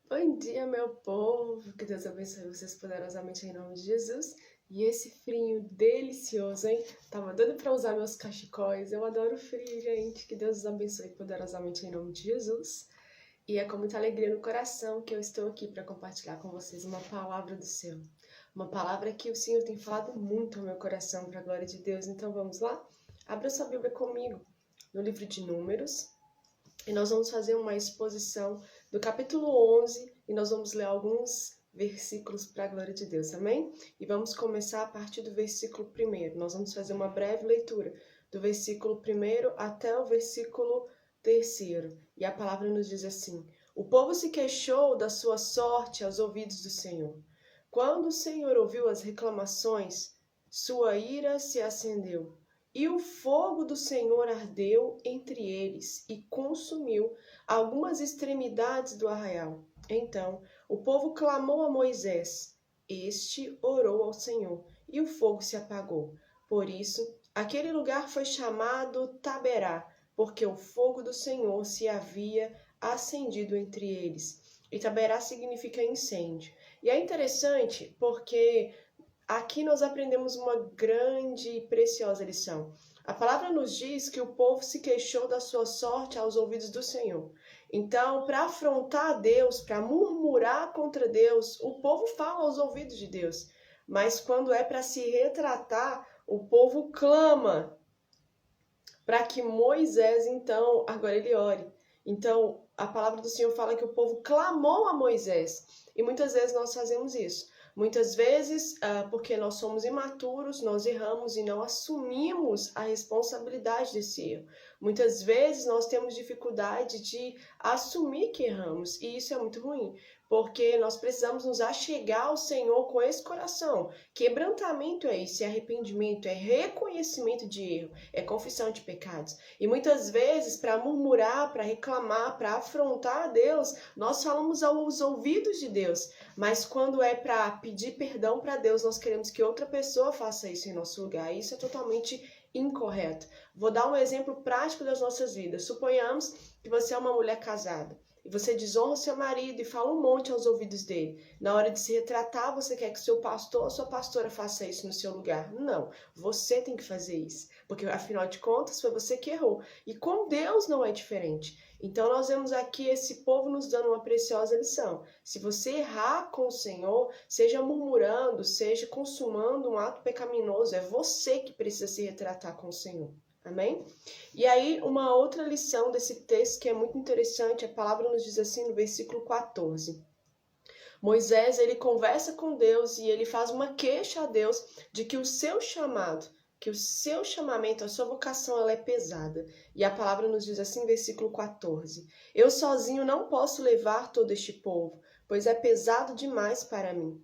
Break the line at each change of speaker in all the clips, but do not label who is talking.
Bom dia, meu povo! Que Deus abençoe vocês poderosamente em nome de Jesus. E esse frio delicioso, hein? Tava doido pra usar meus cachecóis. Eu adoro frio, gente. Que Deus os abençoe poderosamente em nome de Jesus. E é com muita alegria no coração que eu estou aqui para compartilhar com vocês uma palavra do céu. Uma palavra que o Senhor tem falado muito ao meu coração para a glória de Deus. Então vamos lá? Abra sua Bíblia comigo no livro de Números. E nós vamos fazer uma exposição do capítulo 11 e nós vamos ler alguns versículos para a glória de Deus, amém? E vamos começar a partir do versículo 1. Nós vamos fazer uma breve leitura do versículo 1 até o versículo 3. E a palavra nos diz assim: O povo se queixou da sua sorte aos ouvidos do Senhor. Quando o Senhor ouviu as reclamações, sua ira se acendeu. E o fogo do Senhor ardeu entre eles e consumiu algumas extremidades do arraial. Então o povo clamou a Moisés. Este orou ao Senhor e o fogo se apagou. Por isso, aquele lugar foi chamado Taberá, porque o fogo do Senhor se havia acendido entre eles. E Taberá significa incêndio. E é interessante porque aqui nós aprendemos uma grande e preciosa lição. A palavra nos diz que o povo se queixou da sua sorte aos ouvidos do Senhor. Então, para afrontar Deus, para murmurar contra Deus, o povo fala aos ouvidos de Deus. Mas quando é para se retratar, o povo clama para que Moisés, então, agora ele ore. Então, a palavra do Senhor fala que o povo clamou a Moisés. E muitas vezes nós fazemos isso. Muitas vezes, porque nós somos imaturos, nós erramos e não assumimos a responsabilidade desse erro. Muitas vezes nós temos dificuldade de assumir que erramos, e isso é muito ruim, porque nós precisamos nos achegar ao Senhor com esse coração. Quebrantamento é isso, é arrependimento, é reconhecimento de erro, é confissão de pecados. E muitas vezes, para murmurar, para reclamar, para afrontar a Deus, nós falamos aos ouvidos de Deus. Mas quando é para pedir perdão para Deus, nós queremos que outra pessoa faça isso em nosso lugar. Isso é totalmente incorreto. Vou dar um exemplo prático das nossas vidas. Suponhamos que você é uma mulher casada e você desonra o seu marido e fala um monte aos ouvidos dele. Na hora de se retratar, você quer que seu pastor ou sua pastora faça isso no seu lugar. Não, você tem que fazer isso, porque afinal de contas foi você que errou. E com Deus não é diferente. Então nós vemos aqui esse povo nos dando uma preciosa lição. Se você errar com o Senhor, seja murmurando, seja consumando um ato pecaminoso, é você que precisa se retratar com o Senhor. Amém? E aí, uma outra lição desse texto que é muito interessante, a palavra nos diz assim no versículo 14. Moisés, ele conversa com Deus e ele faz uma queixa a Deus de que o seu chamado, que o seu chamamento, a sua vocação, ela é pesada. E a palavra nos diz assim, versículo 14. Eu sozinho não posso levar todo este povo, pois é pesado demais para mim.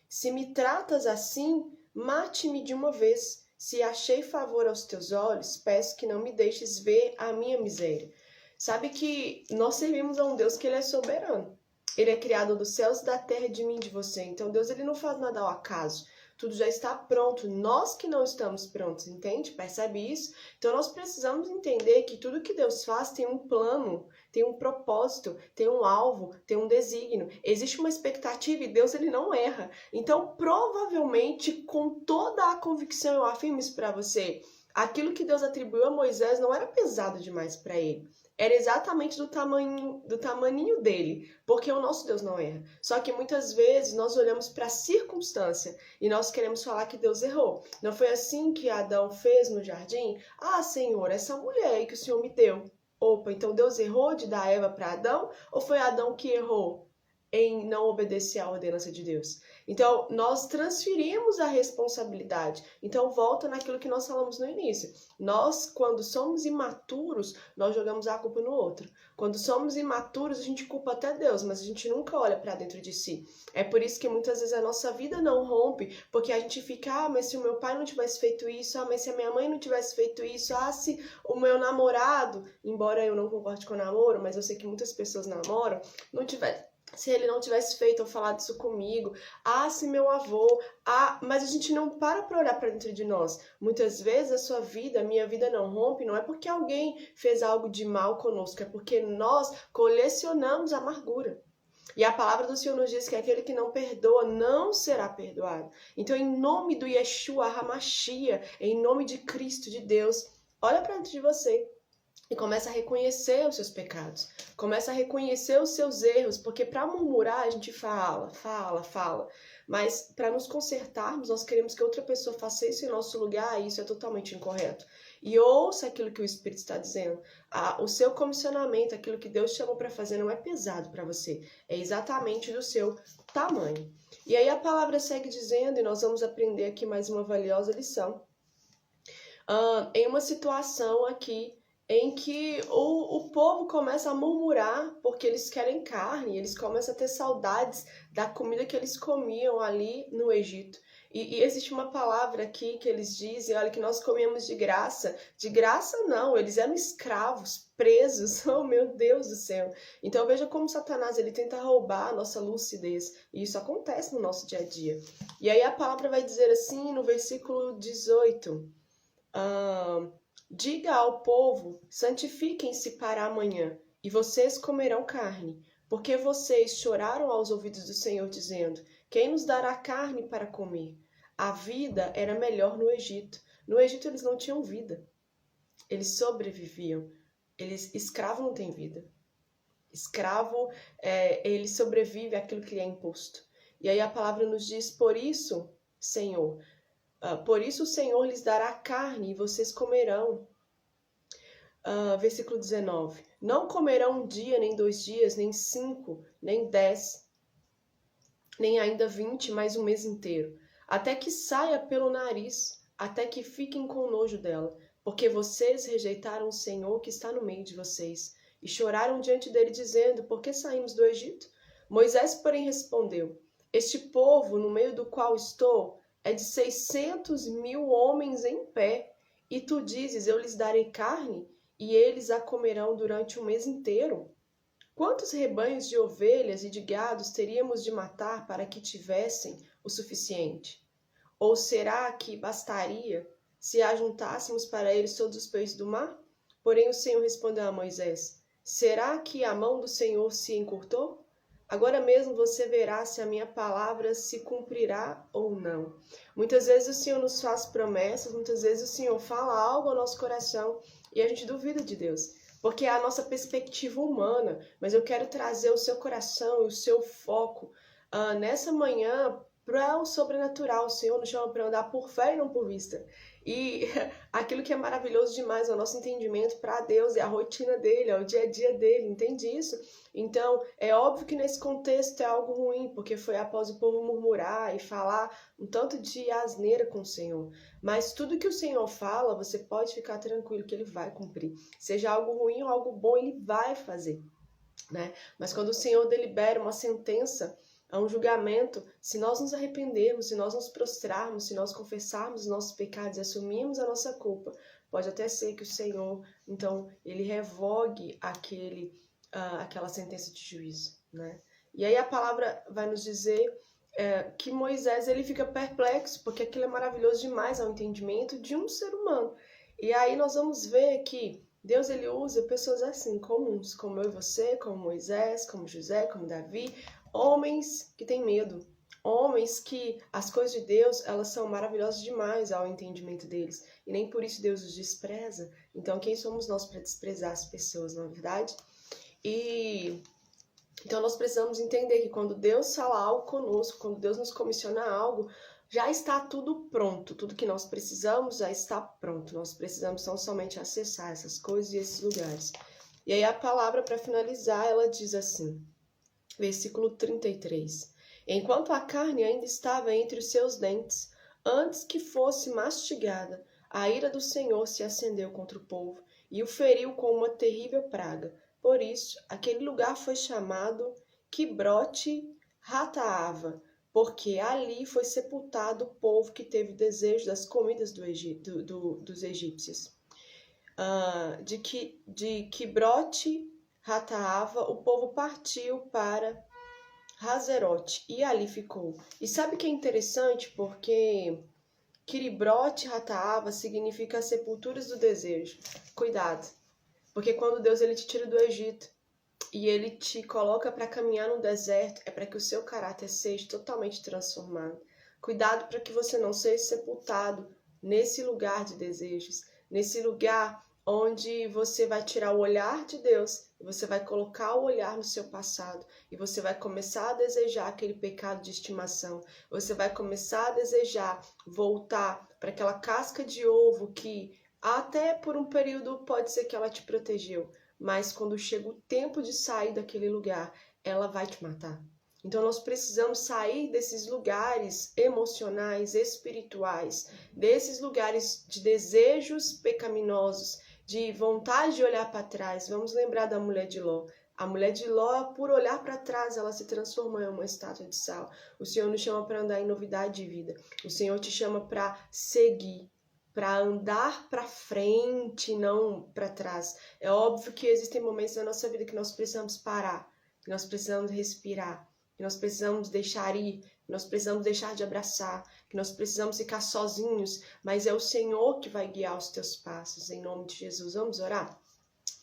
Se me tratas assim, mate-me de uma vez. Se achei favor aos teus olhos, peço que não me deixes ver a minha miséria. Sabe que nós servimos a um Deus que ele é soberano. Ele é criador dos céus e da terra, de mim e de você. Então Deus ele não faz nada ao acaso. Tudo já está pronto. Nós que não estamos prontos, entende? Percebe isso? Então nós precisamos entender que tudo que Deus faz tem um plano, tem um propósito, tem um alvo, tem um desígnio. Existe uma expectativa e Deus ele não erra. Então provavelmente, com toda a convicção, eu afirmo isso para você, aquilo que Deus atribuiu a Moisés não era pesado demais para ele. Era exatamente do tamaninho dele, porque o nosso Deus não erra. Só que muitas vezes nós olhamos para a circunstância e nós queremos falar que Deus errou. Não foi assim que Adão fez no jardim? Ah, Senhor, essa mulher aí que o Senhor me deu. Opa, então Deus errou de dar Eva para Adão? Ou foi Adão que errou em não obedecer à ordenança de Deus? Então, nós transferimos a responsabilidade. Então, volta naquilo que nós falamos no início. Nós, quando somos imaturos, nós jogamos a culpa no outro. Quando somos imaturos, a gente culpa até Deus, mas a gente nunca olha para dentro de si. É por isso que muitas vezes a nossa vida não rompe, porque a gente fica, mas se o meu pai não tivesse feito isso, mas se a minha mãe não tivesse feito isso, se o meu namorado, embora eu não concorde com o namoro, mas eu sei que muitas pessoas namoram, se ele não tivesse feito ou falado isso comigo, se meu avô, mas a gente não para olhar para dentro de nós. Muitas vezes a sua vida, a minha vida não rompe, não é porque alguém fez algo de mal conosco, é porque nós colecionamos amargura. E a palavra do Senhor nos diz que aquele que não perdoa não será perdoado. Então, em nome do Yeshua HaMashiach, em nome de Cristo, de Deus, olha para dentro de você e começa a reconhecer os seus pecados. Começa a reconhecer os seus erros, porque para murmurar a gente fala. Mas para nos consertarmos, nós queremos que outra pessoa faça isso em nosso lugar, e isso é totalmente incorreto. E ouça aquilo que o Espírito está dizendo. O seu comissionamento, aquilo que Deus chamou para fazer, não é pesado para você. É exatamente do seu tamanho. E aí a palavra segue dizendo, e nós vamos aprender aqui mais uma valiosa lição. Em uma situação aqui em que o povo começa a murmurar porque eles querem carne, eles começam a ter saudades da comida que eles comiam ali no Egito. E existe uma palavra aqui que eles dizem, olha, que nós comíamos de graça. De graça não, eles eram escravos, presos, oh meu Deus do céu. Então veja como Satanás ele tenta roubar a nossa lucidez, e isso acontece no nosso dia a dia. E aí a palavra vai dizer assim no versículo 18, diga ao povo, santifiquem-se para amanhã, e vocês comerão carne, porque vocês choraram aos ouvidos do Senhor, dizendo, quem nos dará carne para comer? A vida era melhor no Egito. No Egito eles não tinham vida, eles sobreviviam. Escravo não tem vida. Escravo, ele sobrevive àquilo que lhe é imposto. E aí a palavra nos diz, por isso, Senhor, por isso o Senhor lhes dará carne e vocês comerão. Versículo 19. Não comerão 1 dia, nem 2 dias, nem 5, nem 10, nem ainda 20, mais um mês inteiro, até que saia pelo nariz, até que fiquem com nojo dela, porque vocês rejeitaram o Senhor que está no meio de vocês, e choraram diante dele, dizendo, por que saímos do Egito? Moisés, porém, respondeu, este povo, no meio do qual estou, é de 600.000 homens em pé, e tu dizes, eu lhes darei carne, e eles a comerão durante o mês inteiro? Quantos rebanhos de ovelhas e de gados teríamos de matar para que tivessem o suficiente? Ou será que bastaria se ajuntássemos para eles todos os peixes do mar? Porém o Senhor respondeu a Moisés, será que a mão do Senhor se encurtou? Agora mesmo você verá se a minha palavra se cumprirá ou não. Muitas vezes o Senhor nos faz promessas, muitas vezes o Senhor fala algo ao nosso coração e a gente duvida de Deus, porque é a nossa perspectiva humana. Mas eu quero trazer o seu coração e o seu foco nessa manhã para o sobrenatural. O Senhor nos chama para andar por fé e não por vista. E aquilo que é maravilhoso demais é o nosso entendimento para Deus, é a rotina dele, é o dia a dia dele, entende isso? Então, é óbvio que nesse contexto é algo ruim, porque foi após o povo murmurar e falar um tanto de asneira com o Senhor. Mas tudo que o Senhor fala, você pode ficar tranquilo que ele vai cumprir. Seja algo ruim ou algo bom, ele vai fazer, né? Mas quando o Senhor delibera uma sentença, a um julgamento, se nós nos arrependermos, se nós nos prostrarmos, se nós confessarmos os nossos pecados e assumirmos a nossa culpa, pode até ser que o Senhor, então, ele revogue aquela sentença de juízo, né? E aí a palavra vai nos dizer que Moisés ele fica perplexo, porque aquilo é maravilhoso demais ao entendimento de um ser humano. E aí nós vamos ver que Deus ele usa pessoas assim, comuns, como eu e você, como Moisés, como José, como Davi, homens que têm medo, homens que as coisas de Deus, elas são maravilhosas demais ao entendimento deles, e nem por isso Deus os despreza. Então quem somos nós para desprezar as pessoas, não é verdade? E então nós precisamos entender que quando Deus fala algo conosco, quando Deus nos comissiona algo, já está tudo pronto, tudo que nós precisamos já está pronto. Nós precisamos tão somente acessar essas coisas e esses lugares. E aí a palavra, para finalizar, ela diz assim, versículo 33. Enquanto a carne ainda estava entre os seus dentes, antes que fosse mastigada, a ira do Senhor se acendeu contra o povo e o feriu com uma terrível praga. Por isso, aquele lugar foi chamado Quibrote Hataava, porque ali foi sepultado o povo que teve desejo das comidas dos egípcios. De Quibrote Hataava, o povo partiu para Hazerote e ali ficou. E sabe o que é interessante? Porque Quibrote Hataava significa sepulturas do desejo. Cuidado, porque quando Deus ele te tira do Egito, e Ele te coloca para caminhar no deserto, é para que o seu caráter seja totalmente transformado. Cuidado para que você não seja sepultado nesse lugar de desejos, nesse lugar onde você vai tirar o olhar de Deus e você vai colocar o olhar no seu passado e você vai começar a desejar aquele pecado de estimação. Você vai começar a desejar voltar para aquela casca de ovo que até por um período pode ser que ela te protegeu, mas quando chega o tempo de sair daquele lugar, ela vai te matar. Então nós precisamos sair desses lugares emocionais, espirituais, desses lugares de desejos pecaminosos, de vontade de olhar para trás. Vamos lembrar da mulher de Ló. A mulher de Ló, por olhar para trás, ela se transformou em uma estátua de sal. O Senhor nos chama para andar em novidade de vida. O Senhor te chama para seguir, para andar para frente, não para trás. É óbvio que existem momentos na nossa vida que nós precisamos parar, que nós precisamos respirar, que nós precisamos deixar ir, que nós precisamos deixar de abraçar, que nós precisamos ficar sozinhos, mas é o Senhor que vai guiar os teus passos, em nome de Jesus. Vamos orar?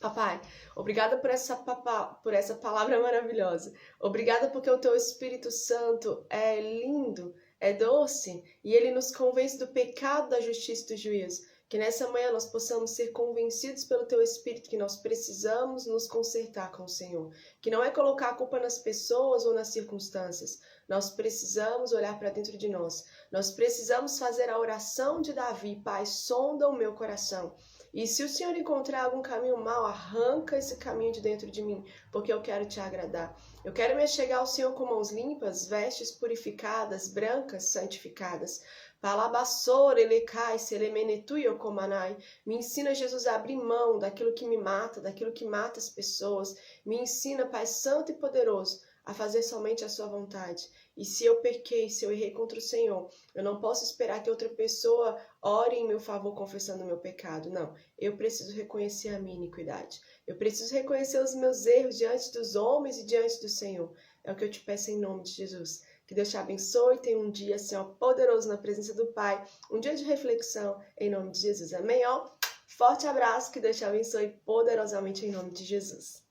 Papai, obrigada por essa palavra maravilhosa. Obrigada porque o teu Espírito Santo é lindo, é doce, e ele nos convence do pecado, da justiça e do juízo. Que nessa manhã nós possamos ser convencidos pelo teu Espírito que nós precisamos nos consertar com o Senhor. Que não é colocar a culpa nas pessoas ou nas circunstâncias. Nós precisamos olhar para dentro de nós. Nós precisamos fazer a oração de Davi. Pai, sonda o meu coração. E se o Senhor encontrar algum caminho mau, arranca esse caminho de dentro de mim, porque eu quero te agradar. Eu quero me achegar ao Senhor com mãos limpas, vestes purificadas, brancas, santificadas. Palabassor, elecai, selemenetu yokomanai. Me ensina, Jesus, a abrir mão daquilo que me mata, daquilo que mata as pessoas. Me ensina, Pai Santo e Poderoso, a fazer somente a sua vontade. E se eu pequei, se eu errei contra o Senhor, eu não posso esperar que outra pessoa ore em meu favor confessando o meu pecado. Não, eu preciso reconhecer a minha iniquidade. Eu preciso reconhecer os meus erros diante dos homens e diante do Senhor. É o que eu te peço em nome de Jesus. Que Deus te abençoe, tenha um dia, Senhor, poderoso na presença do Pai. Um dia de reflexão em nome de Jesus. Amém? Ó, forte abraço, que Deus te abençoe poderosamente em nome de Jesus.